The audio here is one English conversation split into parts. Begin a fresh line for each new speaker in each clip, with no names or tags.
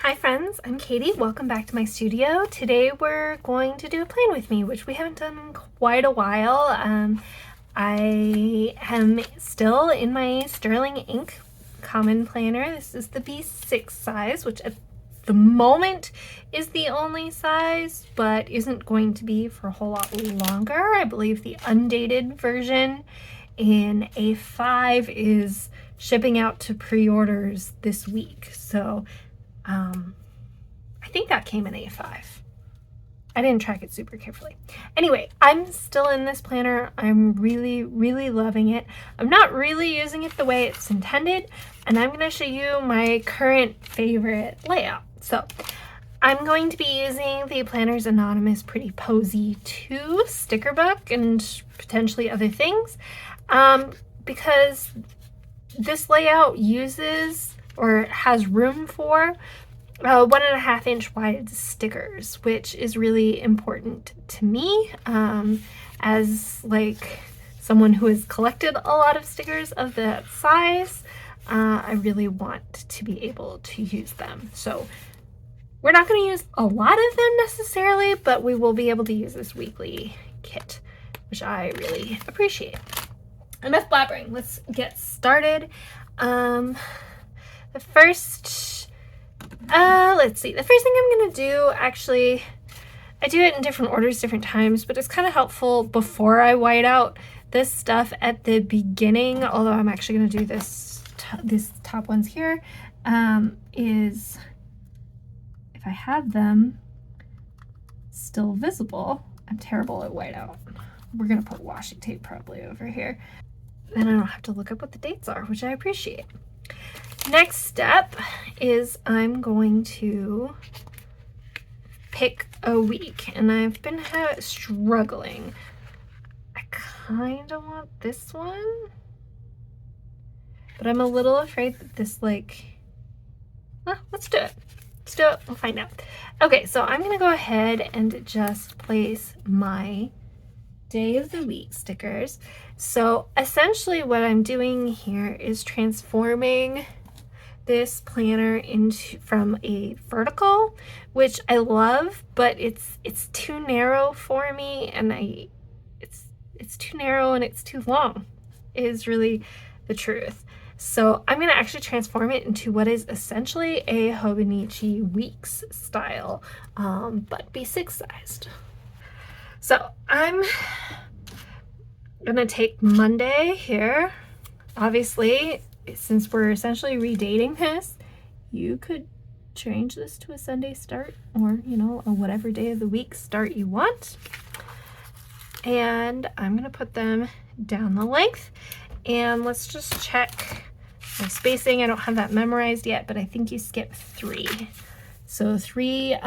Hi friends, I'm Katie. Welcome back to my studio. Today we're going to do a plan with me, which we haven't done in quite a while. I am still in my Sterling Ink common planner. This is the B6 size, which at the moment is the only size, but isn't going to be for a whole lot longer. I believe the undated version in A5 is shipping out to pre-orders this week. So I think that came in A5. I didn't track it super carefully. Anyway, I'm still in this planner. I'm really loving it. I'm not really using it the way it's intended, and I'm going to show you my current favorite layout. So I'm going to be using the Planner's Anonymous Pretty Posy 2 sticker book and potentially other things because this layout uses or has room for 1.5 inch wide stickers, which is really important to me as like someone who has collected a lot of stickers of that size. I really want to be able to use them. So we're not going to use a lot of them necessarily, but we will be able to use this weekly kit, which I really appreciate. Enough blabbering, let's get started. Let's see. The first thing I'm going to do, actually, I do it in different orders, different times, but it's kind of helpful before I white out this stuff at the beginning, although I'm actually going to do this, these top ones here, is if I have them still visible. I'm terrible at whiteout. We're going to put washi tape probably over here. Then I don't have to look up what the dates are, which I appreciate. Next step is I'm going to pick a week, and I've been struggling. I kind of want this one, but I'm a little afraid that this let's do it. Let's do it. We'll find out. Okay, so I'm going to go ahead and just place my day of the week stickers. So essentially what I'm doing here is transforming this planner from a vertical, which I love, but it's too narrow for me, and it's too narrow and it's too long is really the truth. So I'm going to actually transform it into what is essentially a Hobonichi Weeks style, but B6 sized. So I'm gonna take Monday here. Obviously, since we're essentially redating this, you could change this to a Sunday start, or a whatever day of the week start you want. And I'm gonna put them down the length, and let's just check my spacing. I don't have that memorized yet, but I think you skip 3. So 3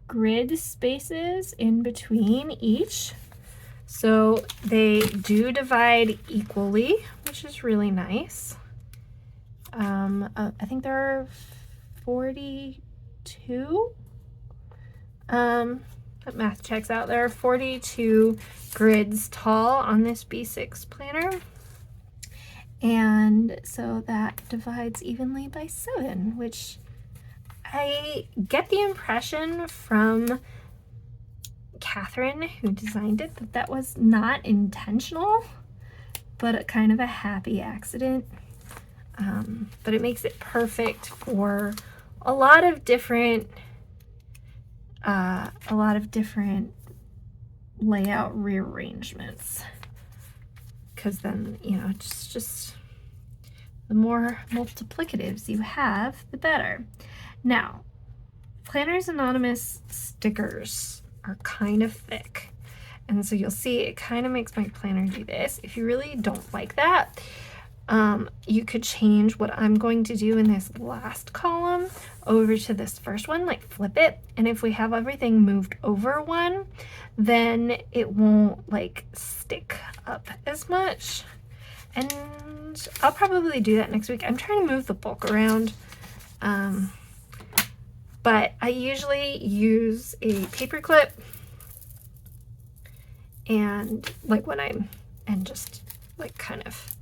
grid spaces in between each. So they do divide equally, which is really nice. I think there are 42. That math checks out. There are 42 grids tall on this B6 planner. And so that divides evenly by 7, which I get the impression from Catherine, who designed it, that that was not intentional, but a kind of a happy accident. But it makes it perfect for a lot of different layout rearrangements, because then it's just the more multiplicatives you have, the better. Now, Planner's Anonymous stickers are kind of thick, and so you'll see it kind of makes my planner do this. If you really don't like that, you could change what I'm going to do in this last column over to this first one, like flip it, and if we have everything moved over one, then it won't like stick up as much. And I'll probably do that next week. I'm trying to move the bulk around, but I usually use a paper clip and just like kind of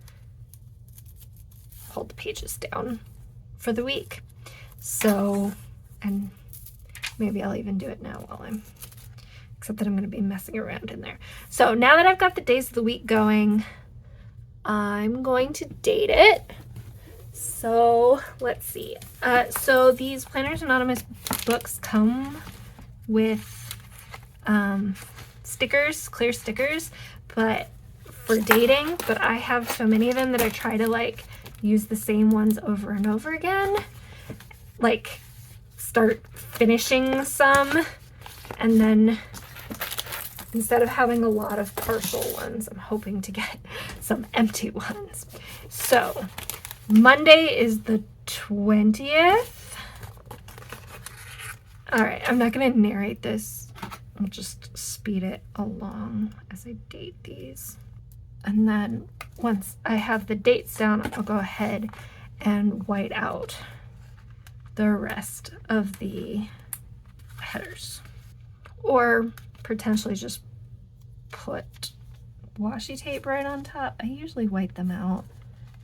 hold the pages down for the week. So, and maybe I'll even do it now while I'm, except that I'm going to be messing around in there. So now that I've got the days of the week going, I'm going to date it. So let's see. So these Planners Anonymous books come with stickers, clear stickers, but for dating, but I have so many of them that I try to like use the same ones over and over again. Like start finishing some, and then instead of having a lot of partial ones, I'm hoping to get some empty ones. So Monday is the 20th. All right, I'm not going to narrate this. I'll just speed it along as I date these. And then once I have the dates down, I'll go ahead and white out the rest of the headers. Or potentially just put washi tape right on top. I usually white them out,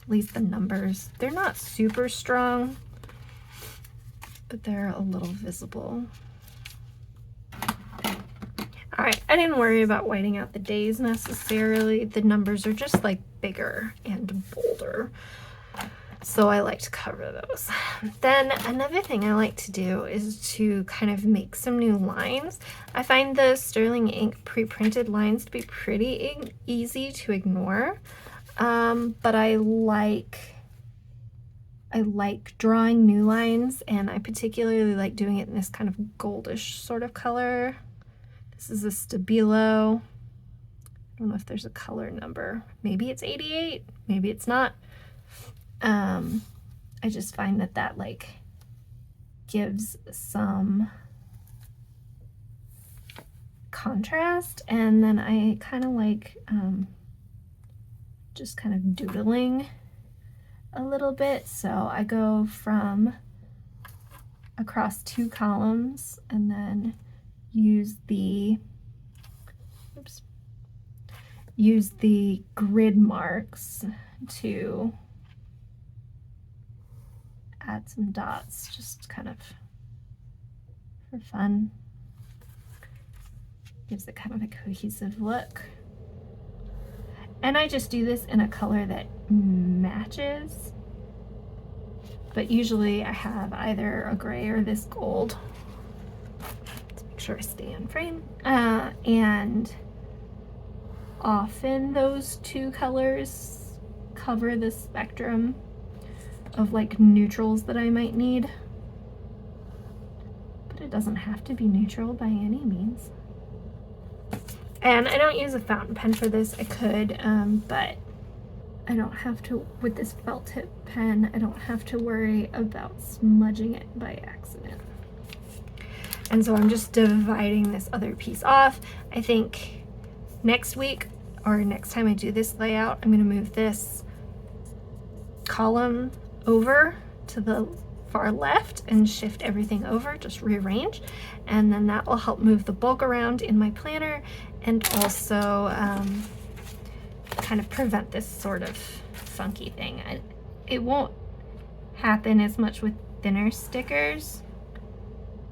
at least the numbers. They're not super strong, but they're a little visible. All right, I didn't worry about whiting out the days necessarily. The numbers are just like bigger and bolder, so I like to cover those. Then another thing I like to do is to kind of make some new lines. I find the Sterling ink pre-printed lines to be pretty easy to ignore, but I like drawing new lines, and I particularly like doing it in this kind of goldish sort of color. This is a Stabilo. I don't know if there's a color number. Maybe it's 88, maybe it's not. I just find that that like gives some contrast, and then I kind of like just kind of doodling a little bit. So I go from across 2 columns and then use the grid marks to add some dots, just kind of for fun. Gives it kind of a cohesive look. And I just do this in a color that matches, but usually I have either a gray or this gold. Let's make sure I stay in frame. And often those 2 colors cover the spectrum of like neutrals that I might need, but it doesn't have to be neutral by any means. And I don't use a fountain pen for this. I could, but I don't have to, with this felt tip pen, I don't have to worry about smudging it by accident. And so I'm just dividing this other piece off. I think next week or next time I do this layout, I'm going to move this column over to the far left and shift everything over, just rearrange, and then that will help move the bulk around in my planner, and also kind of prevent this sort of funky thing. It won't happen as much with thinner stickers,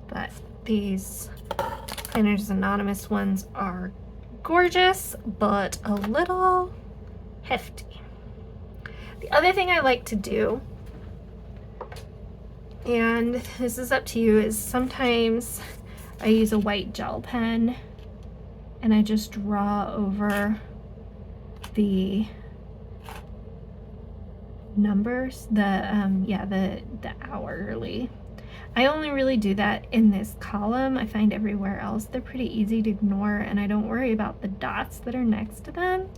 but these Planners Anonymous ones are gorgeous, but a little hefty. The other thing I like to do, and this is up to you, is sometimes I use a white gel pen and I just draw over the numbers, the hourly. I only really do that in this column. I find everywhere else they're pretty easy to ignore, and I don't worry about the dots that are next to them,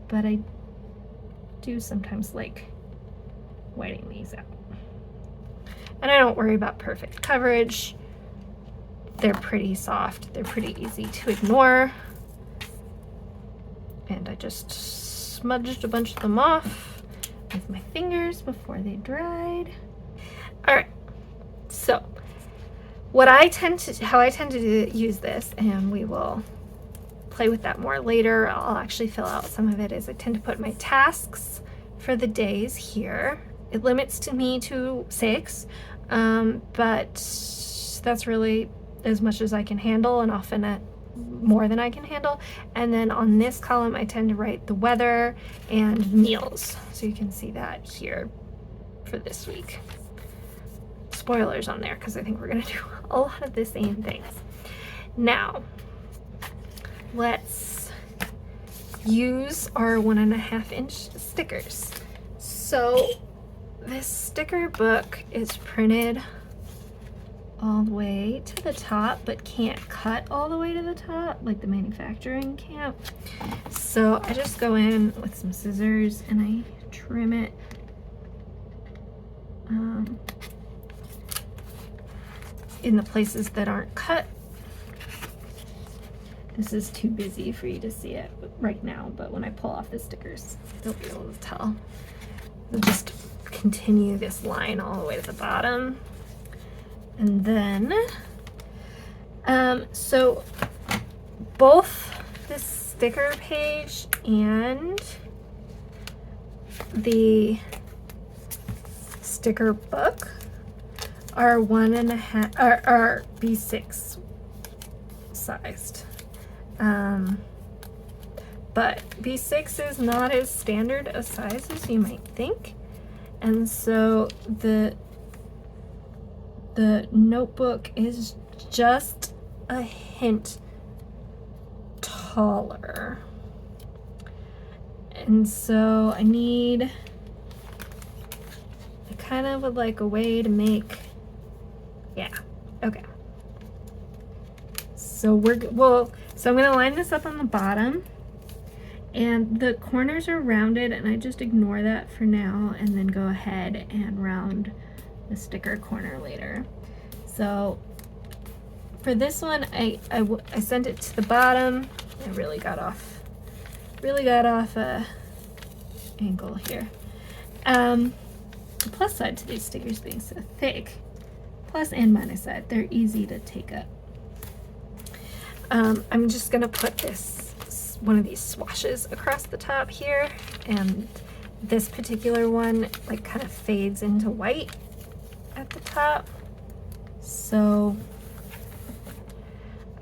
but I do sometimes like whiting these out. And I don't worry about perfect coverage. They're pretty soft, they're pretty easy to ignore. And I just smudged a bunch of them off with my fingers before they dried. All right, so how I tend to use this, and we will play with that more later. I'll actually fill out some of it, is I tend to put my tasks for the days here. it limits to me to 6, but that's really as much as I can handle, and often more than I can handle. And then on this column I tend to write the weather and meals, so you can see that here for this week. Spoilers on there because I think we're gonna do a lot of the same things. Now let's use our 1.5 inch stickers. So this sticker book is printed all the way to the top, but can't cut all the way to the top like the manufacturing can't. So I just go in with some scissors and I trim it in the places that aren't cut. This is too busy for you to see it right now, but when I pull off the stickers, you'll be able to tell. We'll just continue this line all the way to the bottom. And then, so both this sticker page and the sticker book are 1.5, are B6 sized. But B6 is not as standard a size as you might think. And so the notebook is just a hint taller. And so I need kind of like a way to make, yeah, okay. So so I'm gonna line this up on the bottom, and the corners are rounded, and I just ignore that for now and then go ahead and round the sticker corner later. So for this one, I sent it to the bottom. I really got off a angle here. The plus side to these stickers being so thick, plus and minus side, they're easy to take up. I'm just gonna put one of these swashes across the top here, and this particular one like kind of fades into white at the top, so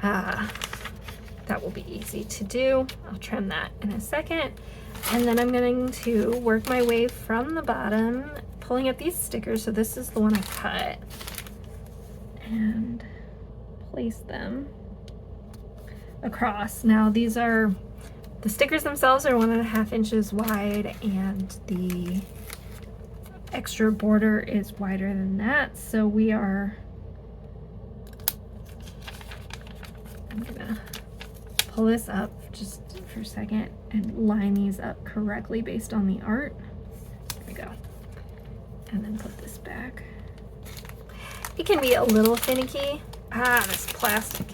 that will be easy to do. I'll trim that in a second, and then I'm going to work my way from the bottom, pulling up these stickers. So this is the one I cut, and place them across. Now these are, the stickers themselves are 1.5 inches wide, and the extra border is wider than that. So I'm gonna pull this up just for a second and line these up correctly based on the art. There we go. And then put this back. It can be a little finicky. This plastic.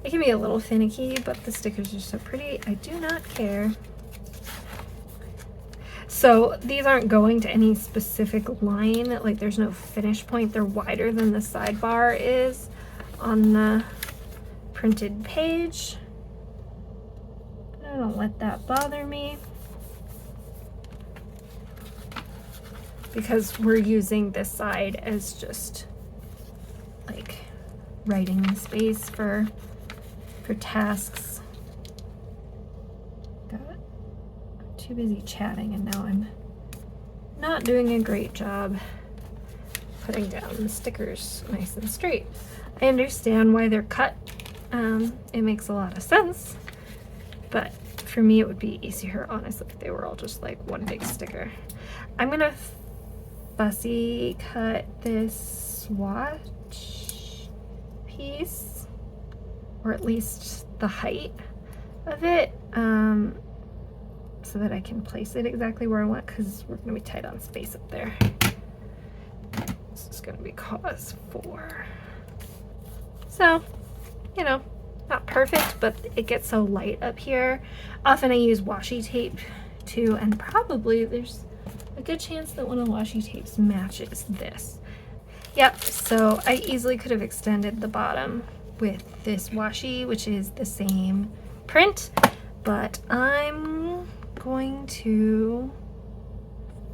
It can be a little finicky, but the stickers are so pretty, I do not care. So these aren't going to any specific line, like there's no finish point. They're wider than the sidebar is on the printed page. I don't let that bother me, because we're using this side as just like writing space for tasks. I'm too busy chatting, and now I'm not doing a great job putting down the stickers nice and straight. I understand why they're cut. It makes a lot of sense, but for me it would be easier, honestly, if they were all just like one big sticker. I'm gonna fussy cut this swatch piece, or at least the height of it, so that I can place it exactly where I want, because we're gonna be tight on space up there. This is gonna be cause 4. So, you know, not perfect, but it gets so light up here. Often I use washi tape too, and probably there's a good chance that one of the washi tapes matches this. Yep, so I easily could have extended the bottom with this washi, which is the same print, but I'm going to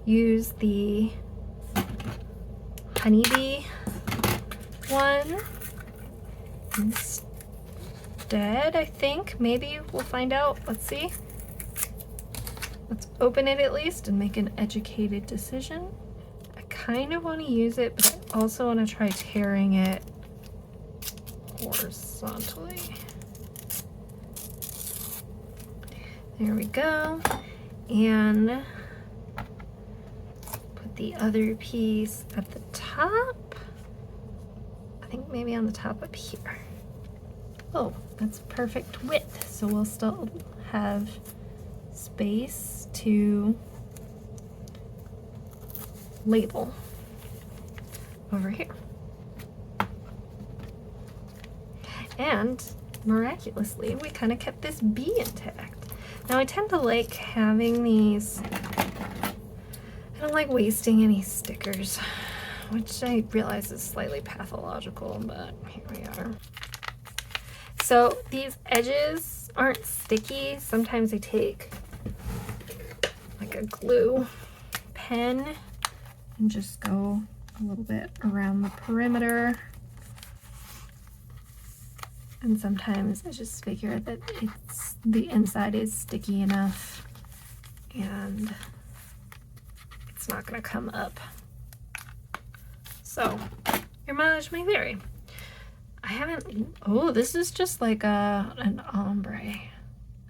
use the honeybee one instead, I think. Maybe we'll find out. Let's see. Let's open it at least and make an educated decision. I kind of want to use it, but I also want to try tearing it horizontally. There we go. And put the other piece at the top. I think maybe on the top up here. Oh, that's perfect width. So we'll still have space to label over here. And miraculously, we kind of kept this bee intact. Now I tend to like having these, I don't like wasting any stickers, which I realize is slightly pathological, but here we are. So these edges aren't sticky. Sometimes I take like a glue pen and just go a little bit around the perimeter. And sometimes I just figure that the inside is sticky enough and it's not gonna come up. So your mileage may vary. I haven't, oh, this is just like an ombre.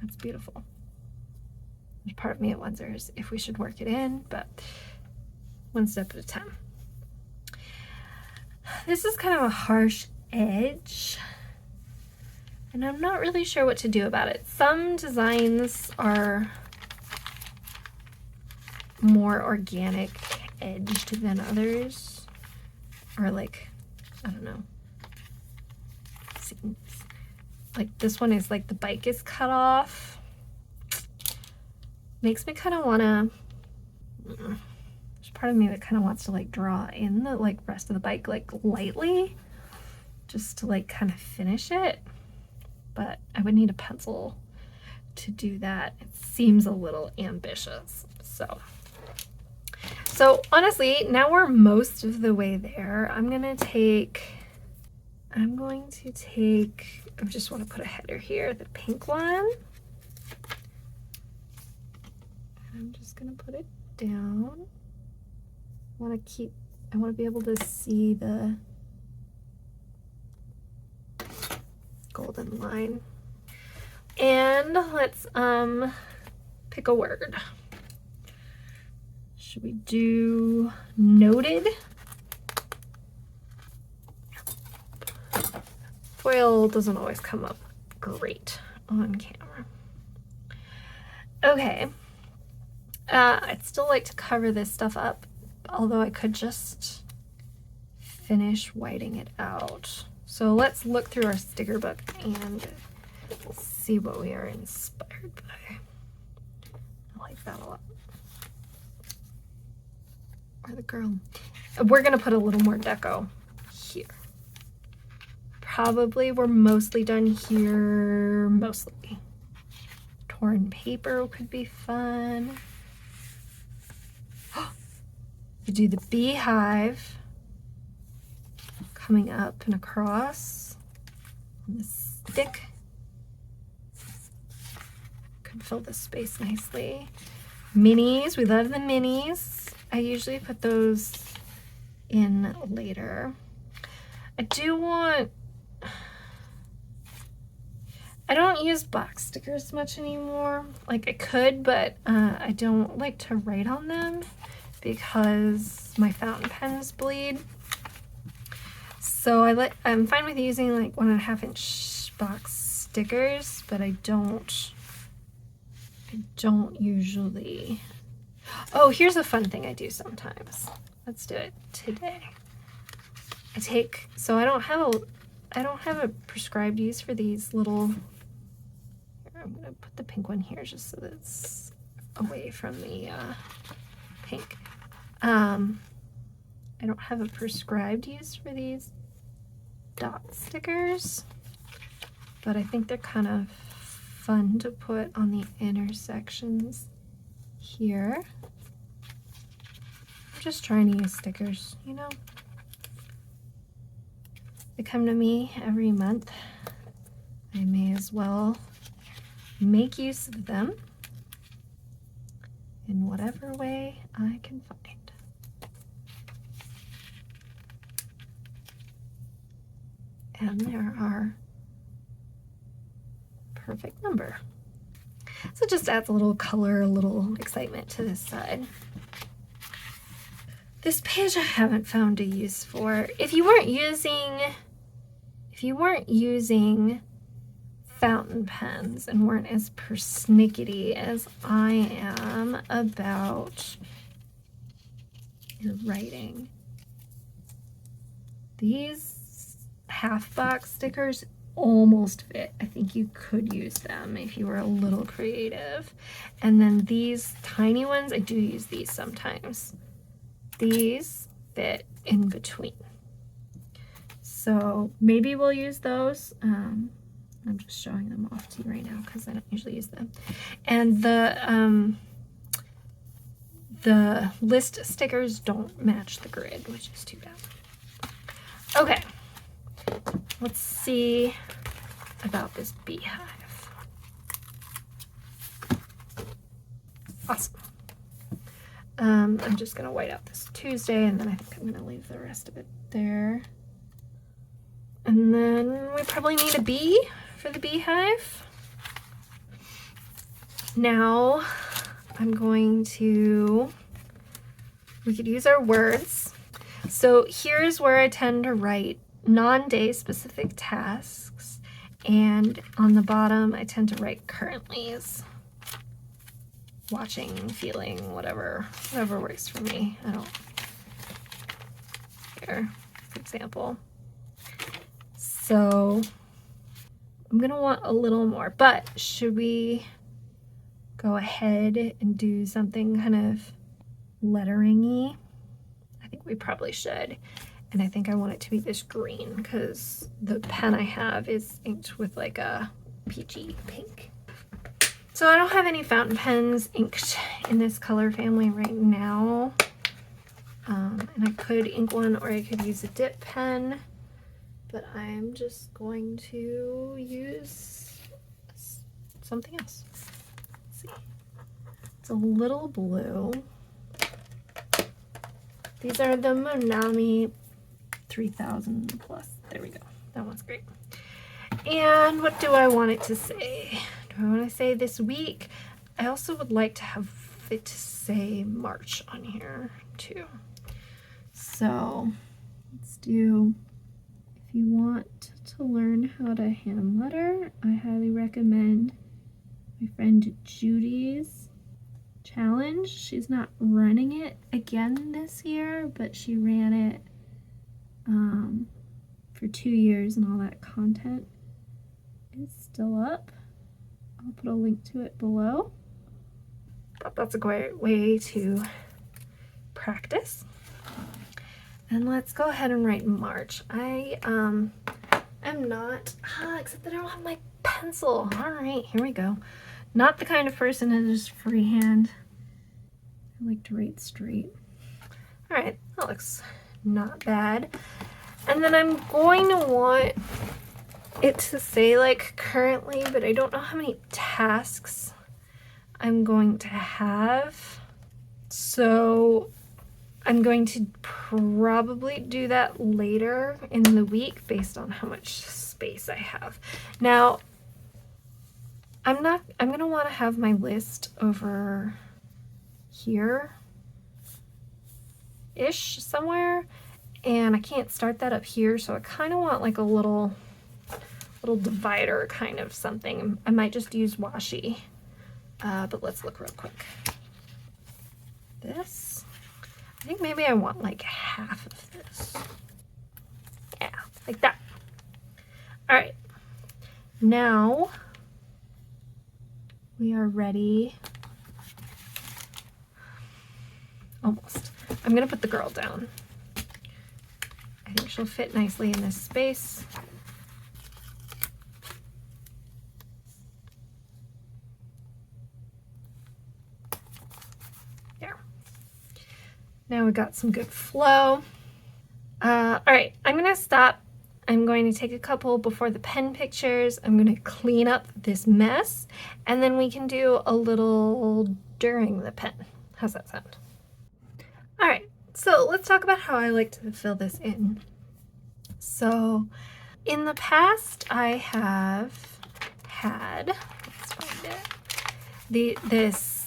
That's beautiful. There's part of me that wonders if we should work it in, but one step at a time. This is kind of a harsh edge, and I'm not really sure what to do about it. Some designs are more organic edged than others, or like, I don't know. Like this one is like the bike is cut off. Makes me kind of want to, there's part of me that kind of wants to like draw in the like rest of the bike like lightly, just to like kind of finish it. But I would need a pencil to do that. It seems a little ambitious. So honestly, now we're most of the way there. I'm going to take, I just want to put a header here, the pink one. I'm just going to put it down. I want to be able to see the golden line. And let's pick a word. Should we do noted? Foil doesn't always come up great on camera. Okay. I'd still like to cover this stuff up, although I could just finish whiting it out. So let's look through our sticker book and see what we are inspired by. I like that a lot. Or the girl. We're gonna put a little more deco here. Probably we're mostly done here, mostly. Torn paper could be fun. You do the beehive coming up and across on the stick. Could fill the space nicely. Minis, we love the minis. I usually put those in later. I don't use box stickers much anymore. Like I could, but I don't like to write on them because my fountain pens bleed. So I'm fine with using like 1.5 inch box stickers, but I don't usually. Oh, here's a fun thing I do sometimes. Let's do it today. So I don't have a prescribed use for these little. I'm gonna put the pink one here just so that it's away from the pink. I don't have a prescribed use for these dot stickers, but I think they're kind of fun to put on the intersections here. I'm just trying to use stickers, you know. They come to me every month. I may as well make use of them in whatever way I can find. And there are perfect number. So it just adds a little color, a little excitement to this side. This page I haven't found a use for. If you weren't using fountain pens and weren't as persnickety as I am about your writing, these half box stickers almost fit. I think you could use them if you were a little creative. And then these tiny ones, I do use these sometimes. These fit in between. So maybe we'll use those. I'm just showing them off to you right now because I don't usually use them. And the list stickers don't match the grid, which is too bad. Okay, let's see about this beehive. Awesome. I'm just gonna white out this Tuesday, and then I think I'm gonna leave the rest of it there. And then we probably need a bee for the beehive. Now I'm going to, we could use our words. So here's where I tend to write non-day specific tasks, and on the bottom I tend to write currently's. Watching, feeling, whatever works for me. I don't care, for example. So I'm gonna want a little more, but should we go ahead and do something kind of lettering-y? I think we probably should. And I think I want it to be this green because the pen I have is inked with like a peachy pink. So I don't have any fountain pens inked in this color family right now. And I could ink one, or I could use a dip pen, but I'm just going to use something else. Let's see. It's a little blue. These are the Monami 3000 plus. There we go. That one's great. And what do I want it to say? Do I want to say this week? I also would like to have it to say March on here too. So let's do, if you want to learn how to hand letter, I highly recommend my friend Judy's challenge. She's not running it again this year, but she ran it for 2 years, and all that content is still up. I'll put a link to it below. But that's a great way to practice. And let's go ahead and write March. I am not, except that I don't have my pencil. All right, here we go. Not the kind of person that just freehand. I like to write straight. All right, that looks not bad. And then I'm going to want it to say like currently, but I don't know how many tasks I'm going to have. So I'm going to probably do that later in the week based on how much space I have. Now, I'm gonna want to have my list over here-ish somewhere, and I can't start that up here, so I kind of want like a little divider kind of something. I might just use washi, but let's look real quick. This, I think maybe I want like half of this. Yeah, like that. All right, now we are ready. Almost. I'm gonna put the girl down. I think she'll fit nicely in this space. There. Now we got some good flow. All right, I'm gonna stop. I'm going to take a couple before the pen pictures. I'm gonna clean up this mess, and then we can do a little during the pen. How's that sound? All right, so let's talk about how I like to fill this in. So in the past, I have had, let's find it, this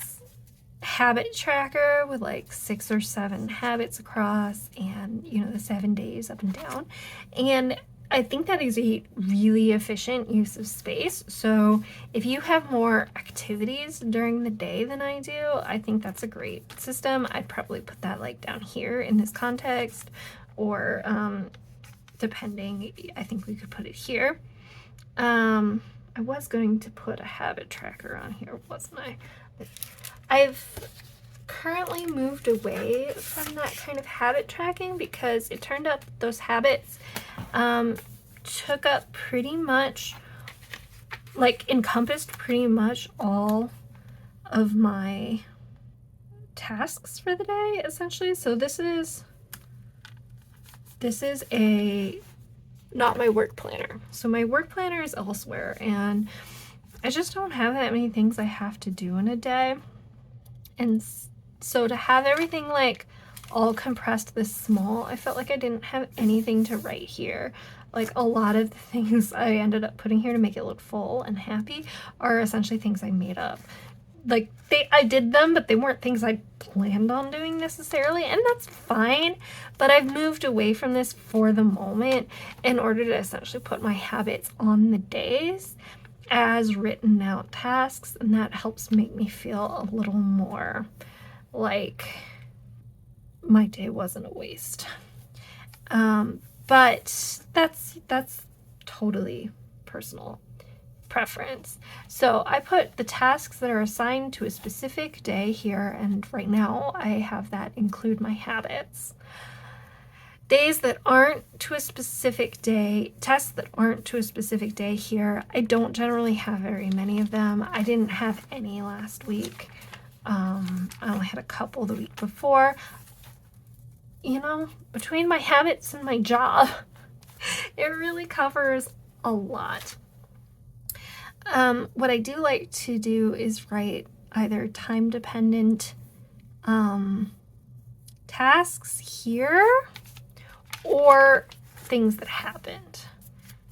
habit tracker with like 6 or 7 habits across, and you know, the 7 days up and down. And I think that is a really efficient use of space. So if you have more activities during the day than I do, I think that's a great system. I'd probably put that like down here in this context, or depending, I think we could put it here. I was going to put a habit tracker on here, wasn't I? I've currently moved away from that kind of habit tracking because it turned out that those habits took up pretty much, like encompassed pretty much all of my tasks for the day, essentially. So this is not my work planner. So my work planner is elsewhere, and I just don't have that many things I have to do in a day. And so to have everything like all compressed this small, I felt like I didn't have anything to write here. Like a lot of the things I ended up putting here to make it look full and happy are essentially things I made up. Like I did them, but they weren't things I planned on doing necessarily, and that's fine. But I've moved away from this for the moment in order to essentially put my habits on the days as written out tasks, and that helps make me feel a little more like my day wasn't a waste. But that's totally personal preference. So I put the tasks that are assigned to a specific day here, and right now I have that include my habits. Days that aren't to a specific day, tasks that aren't to a specific day here, I don't generally have very many of them. I didn't have any last week. I only had a couple the week before. You know, between my habits and my job, it really covers a lot. What I do like to do is write either time-dependent tasks here or things that happened.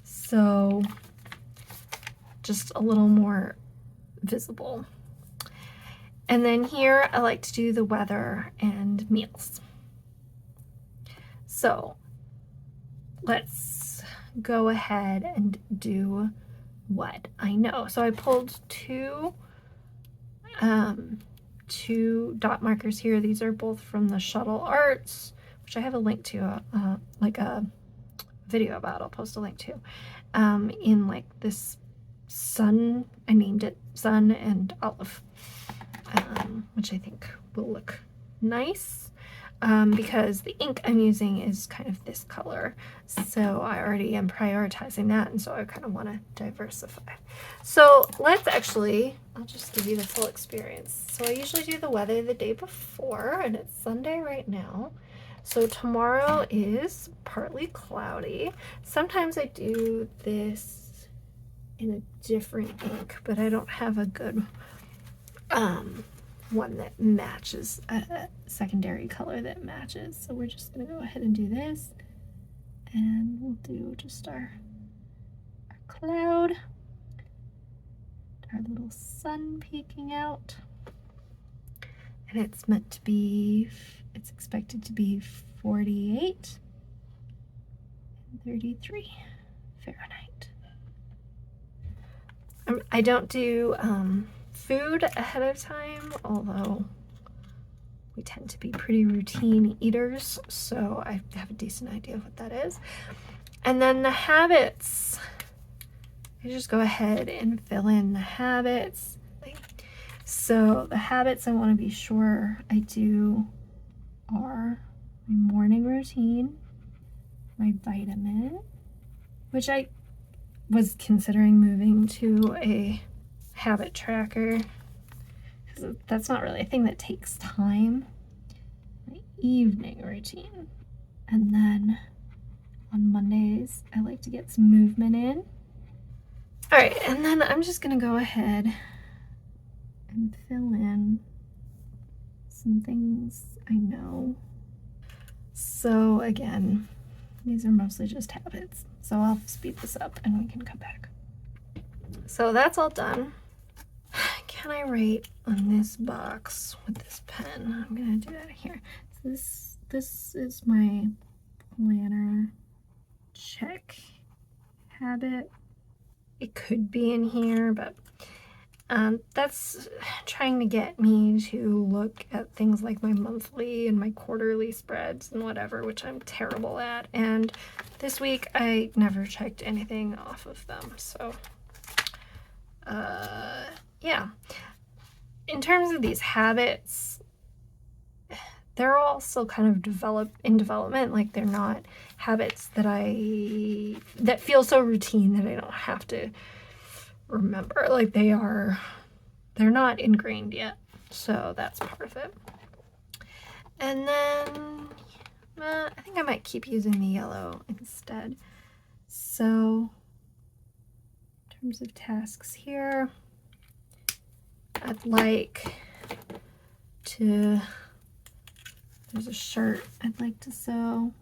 So just a little more visible. And then here I like to do the weather and meals. So let's go ahead and do what I know. So I pulled two dot markers here. These are both from the Shuttle Arts, which I have a link to, like a video about. I'll post a link to, in like this sun. I named it Sun and Olive, which I think will look nice. Because the ink I'm using is kind of this color, so I already am prioritizing that, and so I kind of want to diversify. So let's actually, I'll just give you the full experience. So I usually do the weather the day before, and it's Sunday right now. So tomorrow is partly cloudy. Sometimes I do this in a different ink, but I don't have a good one that matches, a secondary color that matches. So we're just gonna go ahead and do this, and we'll do just our cloud, our little sun peeking out, and it's meant to be, it's expected to be 48 and 33 Fahrenheit. I don't do food ahead of time, although we tend to be pretty routine eaters, so I have a decent idea of what that is. And then the habits, I just go ahead and fill in the habits. So the habits I want to be sure I do are my morning routine, my vitamin, which I was considering moving to a habit tracker because that's not really a thing that takes time. My evening routine. And then on Mondays, I like to get some movement in. All right, and then I'm just gonna go ahead and fill in some things I know. So again, these are mostly just habits. So I'll speed this up and we can come back. So that's all done. Can I write on this box with this pen? I'm gonna do that here. This is my planner check habit. It could be in here, but that's trying to get me to look at things like my monthly and my quarterly spreads and whatever, which I'm terrible at. And this week I never checked anything off of them. So yeah. In terms of these habits, they're all still kind of in development. Like, they're not habits that feel so routine that I don't have to remember. Like, they're not ingrained yet. So that's part of it. And then I think I might keep using the yellow instead. So in terms of tasks here, I'd like to, there's a shirt I'd like to sew.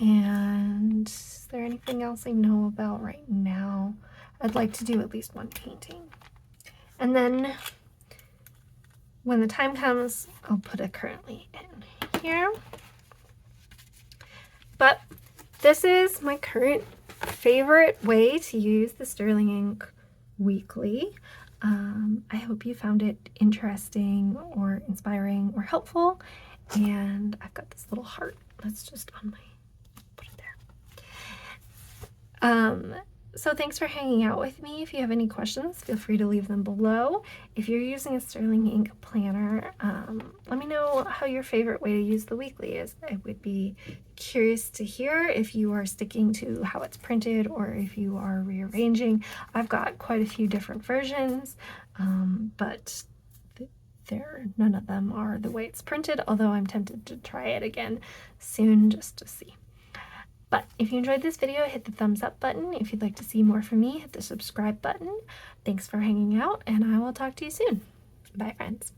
And is there anything else I know about right now? I'd like to do at least one painting. And then when the time comes, I'll put it currently in here. But this is my current favorite way to use the Sterling ink weekly. I hope you found it interesting or inspiring or helpful. And I've got this little heart that's just on my, put it there. So thanks for hanging out with me. If you have any questions, feel free to leave them below. If you're using a Sterling ink planner, let me know how your favorite way to use the weekly is. I would be curious to hear if you are sticking to how it's printed or if you are rearranging. I've got quite a few different versions, but none of them are the way it's printed, although I'm tempted to try it again soon just to see. But if you enjoyed this video, hit the thumbs up button. If you'd like to see more from me, hit the subscribe button. Thanks for hanging out, and I will talk to you soon. Bye, friends.